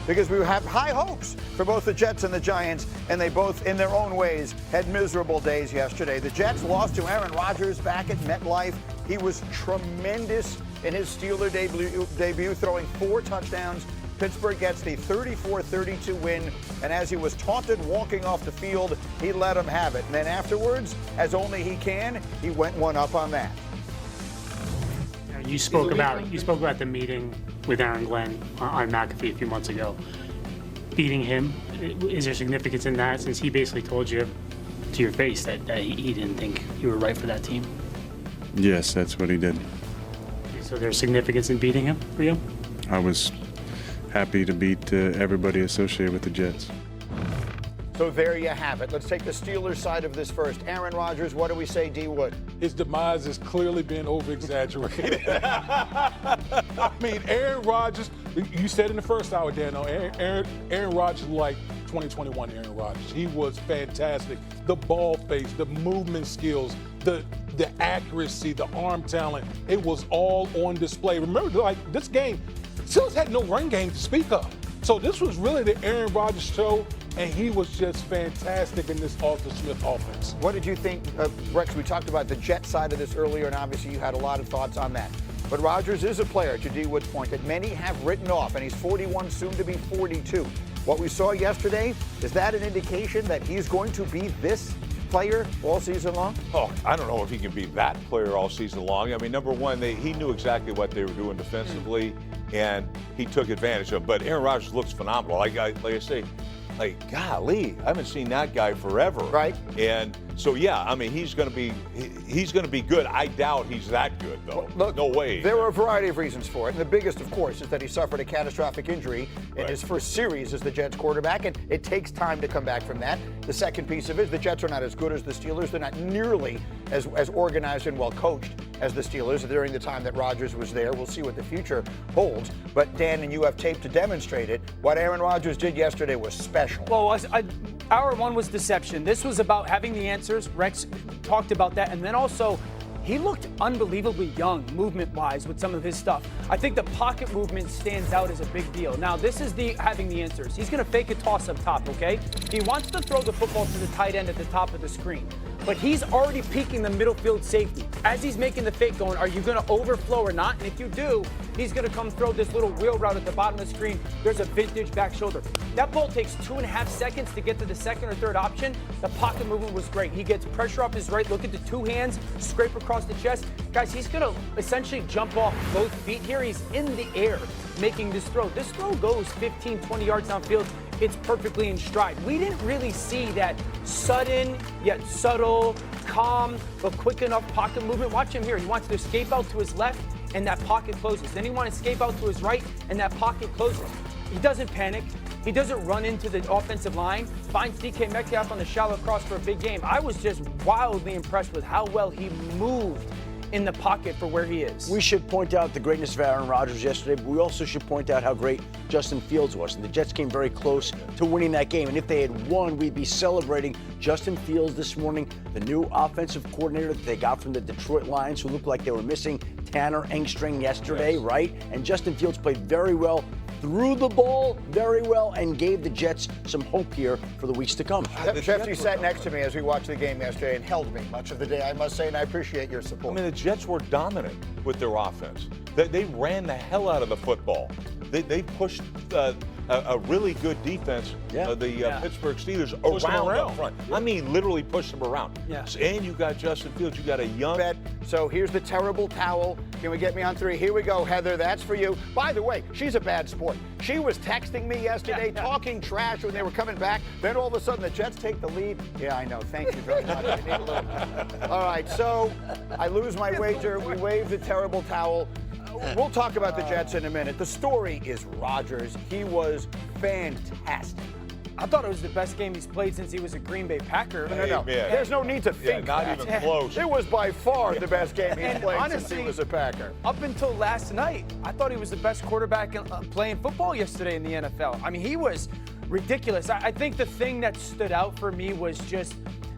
because we have high hopes for both the Jets and the Giants, and they both, in their own ways, had miserable days yesterday. The Jets lost to Aaron Rodgers back at MetLife. He was tremendous in his Steeler debut, throwing 4 touchdowns. Pittsburgh gets the 34-32 win, and as he was taunted walking off the field, he let him have it. And then afterwards, as only he can, he went one up on that. You spoke about the meeting with Aaron Glenn on McAfee a few months ago. Beating him, is there significance in that, since he basically told you to your face that he didn't think you were right for that team? Yes, that's what he did. So there's significance in beating him for you? I was happy to beat everybody associated with the Jets. So there you have it. Let's take the Steelers side of this first. Aaron Rodgers, what do we say, D. Wood? His demise is clearly being over-exaggerated. I mean, Aaron Rodgers, you said in the first hour, Dano, Aaron Rodgers like 2021 Aaron Rodgers. He was fantastic. The ball face, the movement skills, the accuracy, the arm talent, it was all on display. Remember, like, this game, Steelers had no run game to speak of. So this was really the Aaron Rodgers show, and he was just fantastic in this Arthur Smith offense. What did you think, Rex? We talked about the Jet side of this earlier, and obviously you had a lot of thoughts on that. But Rodgers is a player, to D. Wood's point, that many have written off, and he's 41, soon to be 42. What we saw yesterday, is that an indication that he's going to be this player all season long? Oh, I don't know if he can be that player all season long. I mean, number one, he knew exactly what they were doing defensively, and he took advantage of it. But Aaron Rodgers looks phenomenal. Like I say, like, golly, I haven't seen that guy forever. Right. And so, yeah, I mean, he's going to be good. I doubt he's that good, though. Well, look, no way. There are a variety of reasons for it. And the biggest, of course, is that he suffered a catastrophic injury in his first series as the Jets quarterback, and it takes time to come back from that. The second piece of it is the Jets are not as good as the Steelers. They're not nearly as organized and well coached as the Steelers during the time that Rodgers was there. We'll see what the future holds. But, Dan, and you have tape to demonstrate it. What Aaron Rodgers did yesterday was special. Well, hour one was deception. This was about having the answers. Rex talked about that. And then also, he looked unbelievably young movement-wise with some of his stuff. I think the pocket movement stands out as a big deal. Now, this is having the answers. He's going to fake a toss up top, okay? He wants to throw the football to the tight end at the top of the screen. But he's already peeking the middle field safety. As he's making the fake going, are you going to overflow or not? And if you do, he's going to come throw this little wheel route at the bottom of the screen. There's a vintage back shoulder. That ball takes 2.5 seconds to get to the second or third option. The pocket movement was great. He gets pressure off his right. Look at the 2 hands, scrape across the chest. Guys, he's going to essentially jump off both feet here. He's in the air making this throw. This throw goes 15, 20 yards downfield. It's perfectly in stride. We didn't really see that sudden yet subtle, calm, but quick enough pocket movement. Watch him here. He wants to escape out to his left, and that pocket closes. Then he wants to escape out to his right, and that pocket closes. He doesn't panic. He doesn't run into the offensive line. Finds DK Metcalf on the shallow cross for a big game. I was just wildly impressed with how well he moved in the pocket for where he is. We should point out the greatness of Aaron Rodgers yesterday, but we also should point out how great Justin Fields was. And the Jets came very close to winning that game. And if they had won, we'd be celebrating Justin Fields this morning, the new offensive coordinator that they got from the Detroit Lions, who looked like they were missing Tanner Engstrand yesterday, right? And Justin Fields played very well, threw the ball very well, and gave the Jets some hope here for the weeks to come. Jeff, you sat next to me as we watched the game yesterday and held me much of the day, I must say, and I appreciate your support. I mean, the Jets were dominant with their offense. They ran the hell out of the football. They pushed a really good defense, the Pittsburgh Steelers, around up front. I mean, literally pushed them around. Yes. And you got Justin Fields. You got a young. So here's the terrible towel. Can we get me on 3? Here we go, Heather. That's for you. By the way, she's a bad sport. She was texting me yesterday, talking trash when they were coming back. Then all of a sudden, the Jets take the lead. Yeah, I know. Thank you very much. I need a little. All right, so I lose my wager. We wave the terrible towel. We'll talk about the Jets in a minute. The story is Rodgers. He was fantastic. I thought it was the best game he's played since he was a Green Bay Packer. No. There's no need to think not that. even close. It was by far the best game he's played honestly, since he was a Packer. Up until last night, I thought he was the best quarterback playing football yesterday in the NFL. I mean, he was ridiculous. I think the thing that stood out for me was just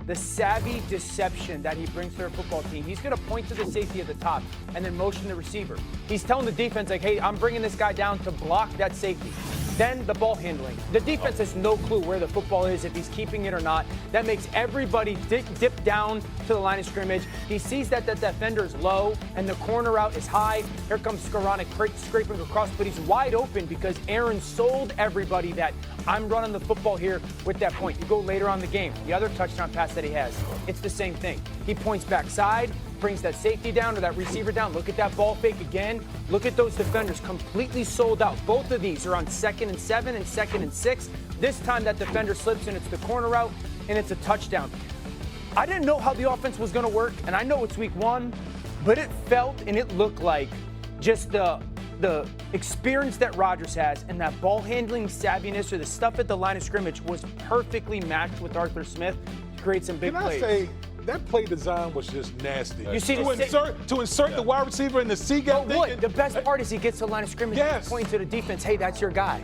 the savvy deception that he brings to their football team. He's going to point to the safety at the top and then motion the receiver. He's telling the defense, like, hey, I'm bringing this guy down to block that safety. Then the ball handling. The defense has no clue where the football is, if he's keeping it or not. That makes everybody dip down to the line of scrimmage. He sees that the defender is low and the corner route is high. Here comes Skoranek scraping across, but he's wide open because Aaron sold everybody that I'm running the football here with that point. You go later on the game, the other touchdown pass that he has, it's the same thing. He points backside, brings that safety down or that receiver down. Look at that ball fake again. Look at those defenders completely sold out. Both of these are on 2nd and 7 and 2nd and 6. This time that defender slips and it's the corner route and it's a touchdown. I didn't know how the offense was going to work, and I know it's week 1, but it felt and it looked like just the experience that Rodgers has and that ball handling savviness or the stuff at the line of scrimmage was perfectly matched with Arthur Smith to create some big plays. Can I say, that play design was just nasty. You see to insert the wide receiver in the C gap. The best part is he gets to the line of scrimmage and points to the defense, hey, that's your guy.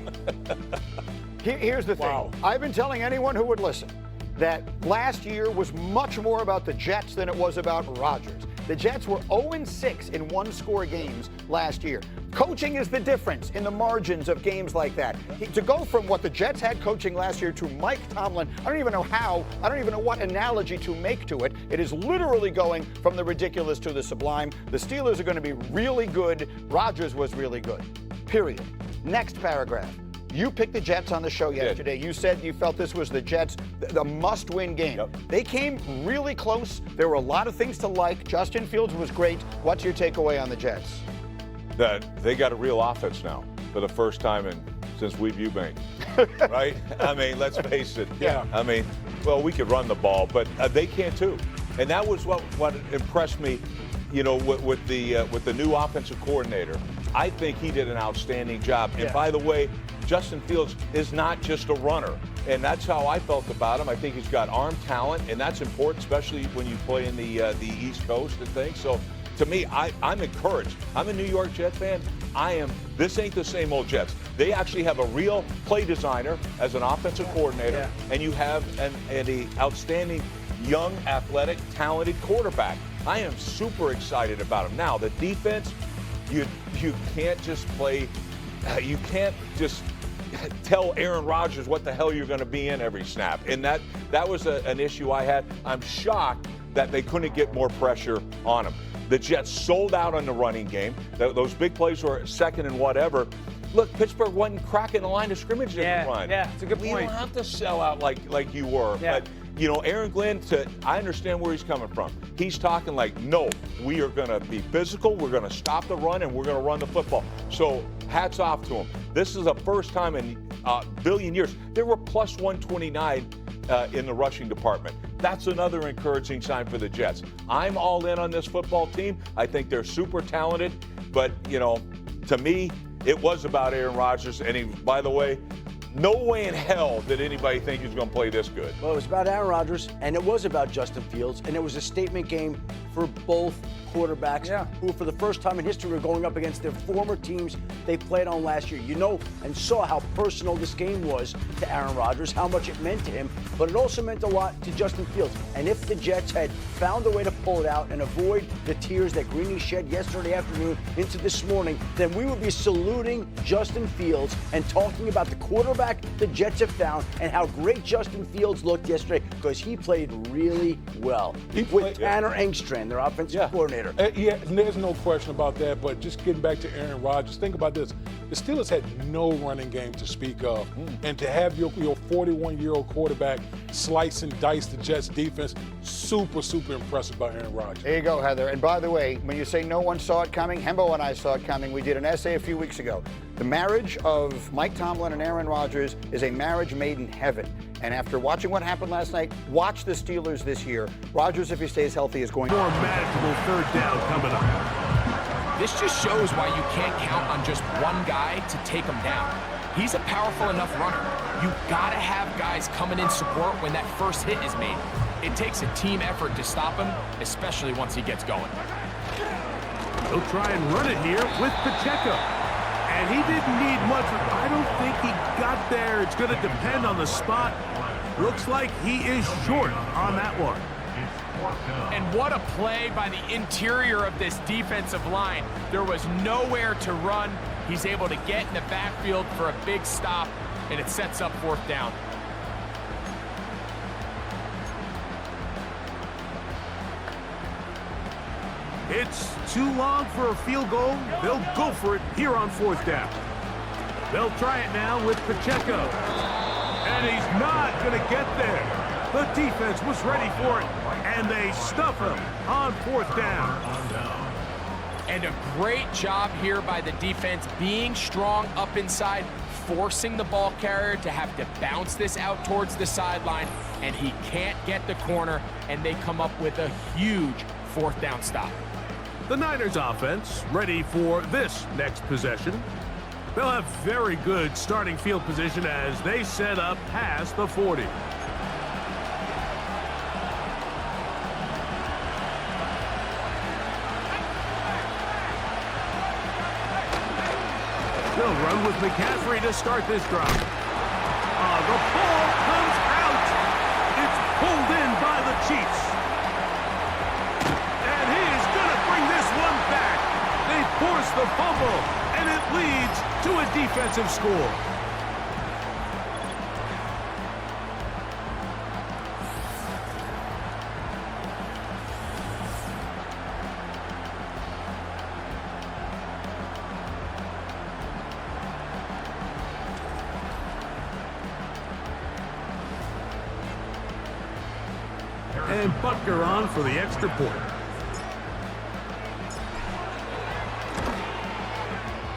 Here's the thing. Wow. I've been telling anyone who would listen that last year was much more about the Jets than it was about Rodgers. The Jets were 0-6 in one-score games last year. Coaching is the difference in the margins of games like that. To go from what the Jets had coaching last year to Mike Tomlin, I don't even know how, I don't even know what analogy to make to it. It is literally going from the ridiculous to the sublime. The Steelers are going to be really good. Rodgers was really good. Period. Next paragraph. You picked the Jets on the show yesterday. You said you felt this was the Jets, the must-win game. Yep. They came really close. There were a lot of things to like. Justin Fields was great. What's your takeaway on the Jets? That they got a real offense now for the first time since Weeb Eubank, right? I mean, let's face it. Yeah. I mean, well, we could run the ball, but they can too. And that was what impressed me, you know, with the new offensive coordinator. I think he did an outstanding job. And by the way, Justin Fields is not just a runner. And that's how I felt about him. I think he's got arm talent, and that's important, especially when you play in the East Coast and things. So to me, I'm encouraged. I'm a New York Jet fan. This ain't the same old Jets. They actually have a real play designer as an offensive coordinator, and you have an outstanding, young, athletic, talented quarterback. I am super excited about him. Now, the defense, you can't just play, you can't just tell Aaron Rodgers what the hell you're going to be in every snap. And that was an issue I had. I'm shocked that they couldn't get more pressure on him. The Jets sold out on the running game. Those big plays were 2nd and whatever. Look, Pittsburgh wasn't cracking the line of scrimmage in the run. Yeah, it's a good point. You don't have to sell out like you were. Yeah. But, you know, Aaron Glenn, I understand where he's coming from. He's talking like, no, we are going to be physical, we're going to stop the run, and we're going to run the football. So hats off to him. This is the first time in a billion years. They were plus 129 in the rushing department. That's another encouraging sign for the Jets. I'm all in on this football team. I think they're super talented. But, you know, to me, it was about Aaron Rodgers. And by the way, no way in hell did anybody think he was going to play this good. Well, it was about Aaron Rodgers, and it was about Justin Fields, and it was a statement game for both quarterbacks who, for the first time in history, were going up against their former teams they played on last year. You know and saw how personal this game was to Aaron Rodgers, how much it meant to him, but it also meant a lot to Justin Fields. And if the Jets had found a way to pull it out and avoid the tears that Greeny shed yesterday afternoon into this morning, then we would be saluting Justin Fields and talking about the quarterback the Jets have found and how great Justin Fields looked yesterday, because he played really well with Tanner Engstrand, their offensive coordinator. There's no question about that. But just getting back to Aaron Rodgers, think about this. The Steelers had no running game to speak of. And to have your 41-year-old quarterback slice and dice the Jets defense, super, super impressive by Aaron Rodgers. There you go, Heather. And by the way, when you say no one saw it coming, Hembo and I saw it coming. We did an essay a few weeks ago. The marriage of Mike Tomlin and Aaron Rodgers is a marriage made in heaven. And after watching what happened last night, watch the Steelers this year. Rodgers, if he stays healthy, is going more manageable 3rd down coming up. This just shows why you can't count on just one guy to take him down. He's a powerful enough runner. You gotta have guys coming in support when that first hit is made. It takes a team effort to stop him, especially once he gets going. He'll try and run it here with Pacheco. And he didn't need much. I don't think he got there. It's going to depend on the spot. Looks like he is short on that one. And what a play by the interior of this defensive line. There was nowhere to run. He's able to get in the backfield for a big stop, and it sets up 4th down. It's too long for a field goal. They'll go for it here on 4th down. They'll try it now with Pacheco. And he's not going to get there. The defense was ready for it, and they stuff him on 4th down. And a great job here by the defense, being strong up inside, forcing the ball carrier to have to bounce this out towards the sideline, and he can't get the corner, and they come up with a huge 4th down stop. The Niners offense ready for this next possession. They'll have very good starting field position as they set up past the 40. They'll run with McCaffrey to start this drive. The ball comes out. It's pulled in by the Chiefs. And he is going to bring this one back. They force the fumble, and it leads to a defensive score. And Butker on for the extra point.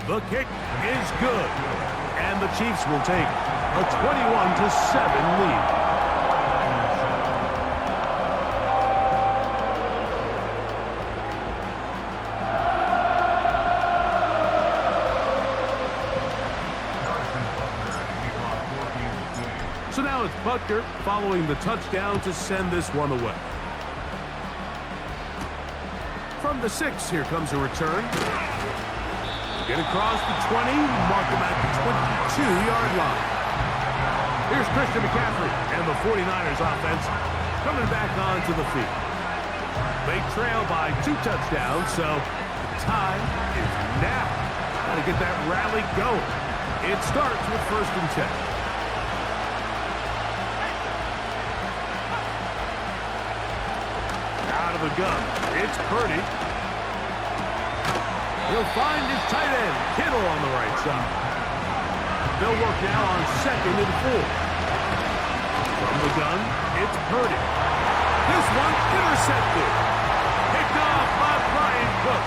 The kick is good. And the Chiefs will take a 21-7 lead. So now it's Butker following the touchdown to send this one away. From the 6, here comes a return. Get across the 20, mark him at the 22-yard line. Here's Christian McCaffrey and the 49ers offense coming back onto the field. They trail by 2 touchdowns, so the time is now. Got to get that rally going. It starts with 1st and 10. Out of the gun, it's Purdy. He'll find his tight end, Kittle, on the right side. They'll work now on 2nd and 4. From the gun, it's Purdy. This one intercepted. Picked off by Brian Cook.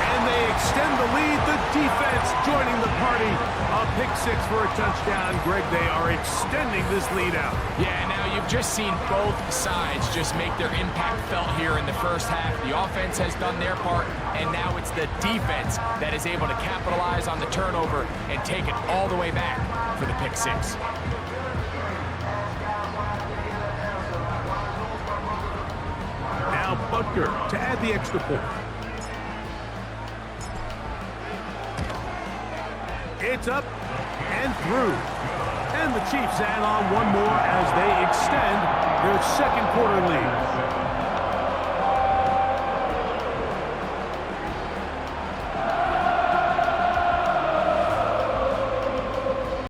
And they extend the lead. The defense joining the party. A pick 6 for a touchdown. Greg, they are extending this lead out. Yeah, now you've just seen both sides just make their impact felt here in the first half. The offense has done their part, and now it's the defense that is able to capitalize on the turnover and take it all the way back for the pick 6. Now Butker to add the extra point. It's up and through. And the Chiefs add on one more as they extend their 2nd quarter lead.